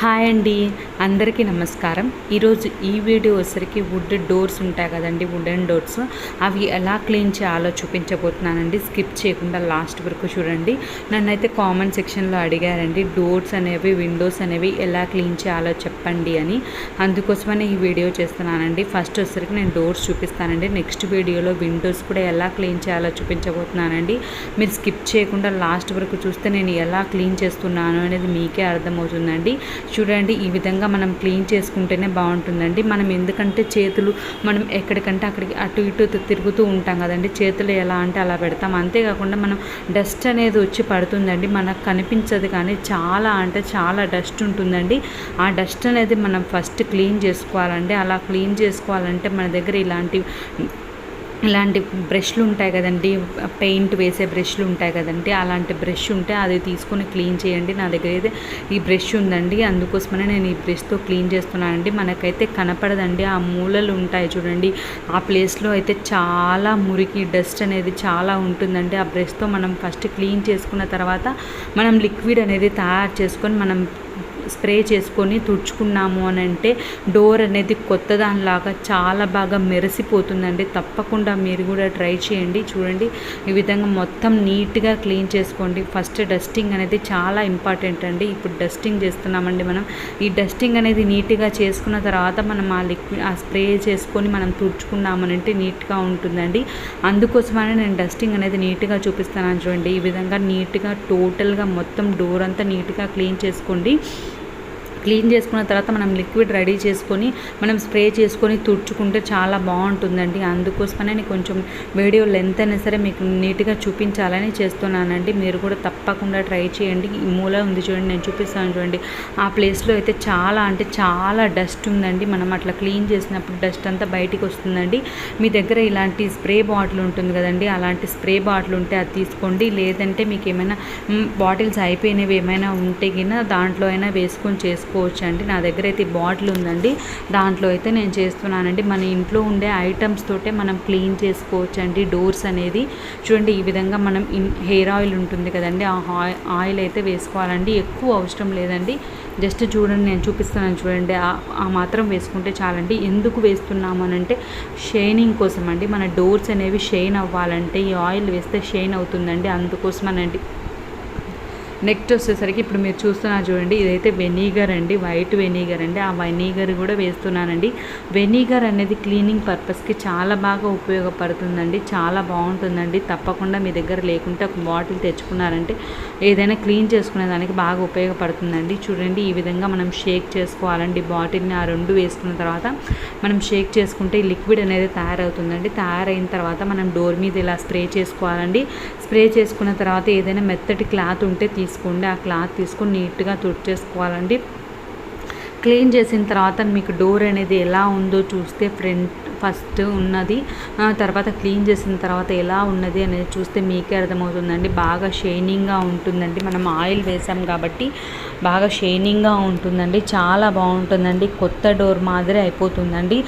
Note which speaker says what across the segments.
Speaker 1: Hi అండి, అందరికీ నమస్కారం. ఈరోజు ఈ వీడియో వచ్చరికి వుడ్ డోర్స్ ఉంటాయి కదండి, వుడెన్ డోర్స్, అవి ఎలా క్లీన్ చేయాలో చూపించబోతున్నానండి. స్కిప్ చేయకుండా లాస్ట్ వరకు చూడండి. నన్నైతే కామెంట్ సెక్షన్లో అడిగారండి, డోర్స్ అనేవి విండోస్ అనేవి ఎలా క్లీన్ చేయాలో చెప్పండి అని. అందుకోసమనే ఈ వీడియో చేస్తున్నానండి. ఫస్ట్ వచ్చరికి నేను డోర్స్ చూపిస్తానండి. నెక్స్ట్ వీడియోలో విండోస్ కూడా ఎలా క్లీన్ చేయాలో చూపించబోతున్నానండి. మీరు స్కిప్ చేయకుండా లాస్ట్ వరకు చూస్తే నేను ఎలా క్లీన్ చేస్తున్నాను అనేది మీకే అర్థమవుతుందండి. చూడండి, ఈ విధంగా మనం క్లీన్ చేసుకుంటేనే బాగుంటుందండి. మనం ఎందుకంటే చేతులు మనం ఎక్కడికంటే అక్కడికి అటు ఇటు తిరుగుతూ ఉంటాం కదండి, చేతులు ఎలా అంటే అలా పెడతాం. అంతేకాకుండా మనం డస్ట్ అనేది వచ్చి పడుతుందండి, మనకు కనిపించదు కానీ చాలా అంటే చాలా డస్ట్ ఉంటుందండి. ఆ డస్ట్ అనేది మనం ఫస్ట్ క్లీన్ చేసుకోవాలండి. అలా క్లీన్ చేసుకోవాలంటే మన దగ్గర ఇలాంటి బ్రష్లు ఉంటాయి కదండి, పెయింట్ వేసే బ్రష్లు ఉంటాయి కదండి, అలాంటి బ్రష్ ఉంటే అది తీసుకొని క్లీన్ చేయండి. నా దగ్గర అయితే ఈ బ్రష్ ఉందండి, అందుకోసమనే నేను ఈ బ్రష్తో క్లీన్ చేస్తున్నానండి. మనకైతే కనపడదండి, ఆ మూలలు ఉంటాయి చూడండి, ఆ ప్లేస్లో అయితే చాలా మురికి డస్ట్ అనేది చాలా ఉంటుందండి. ఆ బ్రష్తో మనం ఫస్ట్ క్లీన్ చేసుకున్న తర్వాత మనం లిక్విడ్ అనేది తయారు చేసుకొని మనం స్ప్రే చేసుకొని తుడుచుకున్నాము అని అంటే డోర్ అనేది కొత్త దానిలాగా చాలా బాగా మెరిసిపోతుందండి. తప్పకుండా మీరు కూడా ట్రై చేయండి. చూడండి, ఈ విధంగా మొత్తం నీట్గా క్లీన్ చేసుకోండి. ఫస్ట్ డస్టింగ్ అనేది చాలా ఇంపార్టెంట్ అండి. ఇప్పుడు డస్టింగ్ చేస్తున్నామండి మనం. ఈ డస్టింగ్ అనేది నీట్గా చేసుకున్న తర్వాత మనం ఆ స్ప్రే చేసుకొని మనం తుడుచుకున్నామని అంటే నీట్గా ఉంటుందండి. అందుకోసమనే నేను డస్టింగ్ అనేది నీట్గా చూపిస్తాను. చూడండి, ఈ విధంగా నీట్గా టోటల్గా మొత్తం డోర్ అంతా నీట్గా క్లీన్ చేసుకోండి. క్లీన్ చేసుకున్న తర్వాత మనం లిక్విడ్ రెడీ చేసుకొని మనం స్ప్రే చేసుకొని తుడుచుకుంటే చాలా బాగుంటుందండి. అందుకోసమనే నేను కొంచెం వీడియో లెంత్ అయినా సరే మీకు నీట్గా చూపించాలని చేస్తున్నానండి. మీరు కూడా తప్పకుండా ట్రై చేయండి. ఈ మూల ఉంది చూడండి, నేను చూపిస్తాను చూడండి, ఆ ప్లేస్లో అయితే చాలా అంటే చాలా డస్ట్ ఉందండి. మనం అట్లా క్లీన్ చేసినప్పుడు డస్ట్ అంతా బయటికి వస్తుందండి. మీ దగ్గర ఇలాంటి స్ప్రే బాటిల్ ఉంటుంది కదండి, అలాంటి స్ప్రే బాటిల్ ఉంటే అది తీసుకోండి. లేదంటే మీకు ఏమైనా బాటిల్స్ అయిపోయినవి ఏమైనా ఉంటే గిన దాంట్లో అయినా వేసుకొని చేసుకోవచ్చు అండి. నా దగ్గర అయితే బాటిల్ ఉందండి, దాంట్లో అయితే నేను చేస్తున్నానండి. మన ఇంట్లో ఉండే ఐటమ్స్ తోటే మనం క్లీన్ చేసుకోవచ్చు అండి డోర్స్ అనేది. చూడండి, ఈ విధంగా మనం హెయిర్ ఆయిల్ ఉంటుంది కదండి, ఆ ఆయిల్ అయితే వేసుకోవాలండి. ఎక్కువ అవసరం లేదండి, జస్ట్ చూడండి నేను చూపిస్తున్నాను చూడండి, ఆ మాత్రం వేసుకుంటే చాలండి. ఎందుకు వేస్తున్నాము అని అంటే షైనింగ్ కోసం అండి. మన డోర్స్ అనేవి షైన్ అవ్వాలంటే ఈ ఆయిల్ వేస్తే షైన్ అవుతుందండి, అందుకోసమనండి. నెక్స్ట్ వచ్చేసరికి ఇప్పుడు మీరు చూస్తున్నారు చూడండి, ఇదైతే వెనిగర్ అండి, వైట్ వెనిగర్ అండి. ఆ వెనిగర్ కూడా వేస్తున్నానండి. వెనిగర్ అనేది క్లీనింగ్ పర్పస్కి చాలా బాగా ఉపయోగపడుతుందండి, చాలా బాగుంటుందండి. తప్పకుండా మీ దగ్గర లేకుంటే ఒక బాటిల్ తెచ్చుకున్నారంటే ఏదైనా క్లీన్ చేసుకునే దానికి బాగా ఉపయోగపడుతుందండి. చూడండి, ఈ విధంగా మనం షేక్ చేసుకోవాలండి. బాటిల్ని ఆ రెండు వేసుకున్న తర్వాత మనం షేక్ చేసుకుంటే ఈ లిక్విడ్ అనేది తయారవుతుందండి. తయారైన తర్వాత మనం డోర్ మీద ఇలా స్ప్రే చేసుకోవాలండి. స్ప్రే చేసుకున్న తర్వాత ఏదైనా మెత్తటి క్లాత్ ఉంటే తీసుకోండి, ఆ క్లాత్ తీసుకొని నీట్గా తుడిచేసుకోవాలండి. క్లీన్ చేసిన తర్వాత మీకు డోర్ అనేది ఎలా ఉందో చూస్తే ఫస్ట్ ఉన్నది, తర్వాత క్లీన్ చేసిన తర్వాత ఎలా ఉన్నది అనేది చూస్తే మీకే అర్థమవుతుందండి. బాగా షైనింగ్గా ఉంటుందండి, మనం ఆయిల్ వేసాం కాబట్టి బాగా షైనింగ్గా ఉంటుందండి, చాలా బాగుంటుందండి. కొత్త డోర్ మాదిరి అయిపోతుందండి.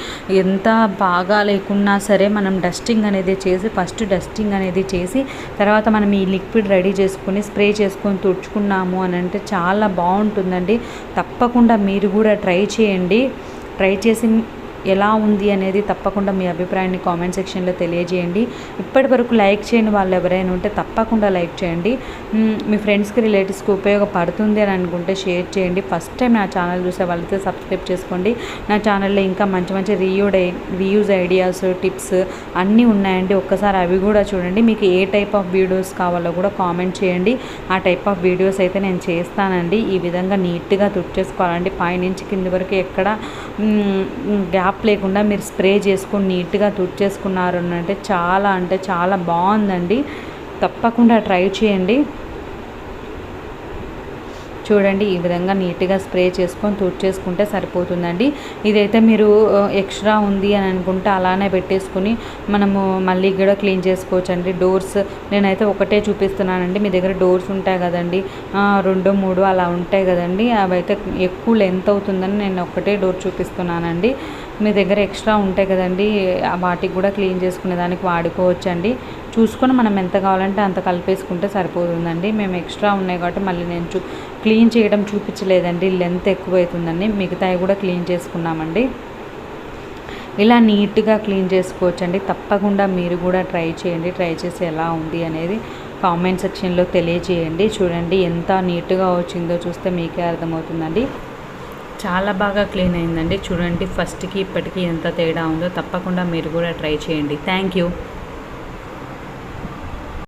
Speaker 1: ఎంత బాగా లేకున్నా సరే మనం డస్టింగ్ అనేది చేసి ఫస్ట్ డస్టింగ్ అనేది చేసి తర్వాత మనం ఈ లిక్విడ్ రెడీ చేసుకొని స్ప్రే చేసుకొని తుడుచుకున్నాము అని అంటే చాలా బాగుంటుందండి. తప్పకుండా మీరు కూడా ట్రై చేయండి. ట్రై చేసి ఎలా ఉంది అనేది తప్పకుండా మీ అభిప్రాయాన్ని కామెంట్ సెక్షన్లో తెలియజేయండి. ఇప్పటి వరకు లైక్ చేయని వాళ్ళు ఎవరైనా ఉంటే తప్పకుండా లైక్ చేయండి. మీ ఫ్రెండ్స్కి రిలేటివ్స్కి ఉపయోగపడుతుంది అని అనుకుంటే షేర్ చేయండి. ఫస్ట్ టైం నా ఛానల్ చూసే వాళ్ళైతే సబ్స్క్రైబ్ చేసుకోండి. నా ఛానల్లో ఇంకా మంచి మంచి రీయూజ్ ఐడియాస్ టిప్స్ అన్నీ ఉన్నాయండి, ఒక్కసారి అవి కూడా చూడండి. మీకు ఏ టైప్ ఆఫ్ వీడియోస్ కావాలో కూడా కామెంట్ చేయండి, ఆ టైప్ ఆఫ్ వీడియోస్ అయితే నేను చేస్తానండి. ఈ విధంగా నీట్గా తుడిచేసుకోవాలండి. పైనుంచి కింది వరకు ఎక్కడ గ్యాప్ లేకుండా మీరు స్ప్రే చేసుకొని నీట్గా తుడిచేసుకున్నారు అంటే చాలా బాగుందండి. తప్పకుండా ట్రై చేయండి. చూడండి, ఈ విధంగా నీట్గా స్ప్రే చేసుకొని తుడిచేసుకుంటే సరిపోతుందండి. ఇదైతే మీరు ఎక్స్ట్రా ఉంది అని అనుకుంటే అలానే పెట్టేసుకుని మనము మళ్ళీ కూడా క్లీన్ చేసుకోవచ్చండి. డోర్స్ నేనైతే ఒకటే చూపిస్తున్నానండి. మీ దగ్గర డోర్స్ ఉంటాయి కదండి, 2, 3 అలా ఉంటాయి కదండి, అవి అయితే ఎక్కువ లెంత్ అవుతుందని నేను ఒకటే డోర్ చూపిస్తున్నానండి. మీ దగ్గర ఎక్స్ట్రా ఉంటాయి కదండి, వాటికి కూడా క్లీన్ చేసుకునే దానికి వాడుకోవచ్చండి. చూసుకొని మనం ఎంత కావాలంటే అంత కలిపేసుకుంటే సరిపోతుందండి. మేము ఎక్స్ట్రా ఉన్నాయి కాబట్టి మళ్ళీ నేను క్లీన్ చేయడం చూపించలేదండి, లెంత్ ఎక్కువ అవుతుందండి. మిగతాయి కూడా క్లీన్ చేసుకున్నామండి. ఇలా నీట్గా క్లీన్ చేసుకోవచ్చండి. తప్పకుండా మీరు కూడా ట్రై చేయండి. ట్రై చేసి ఎలా ఉంది అనేది కామెంట్ సెక్షన్లో తెలియజేయండి. చూడండి ఎంత నీట్గా వచ్చిందో చూస్తే మీకే అర్థమవుతుందండి. చాలా బాగా క్లీన్ అయిందండి. చూడండి ఫస్ట్కి ఇప్పటికీ ఎంత తేడా ఉందో. తప్పకుండా మీరు కూడా ట్రై చేయండి. Thank you.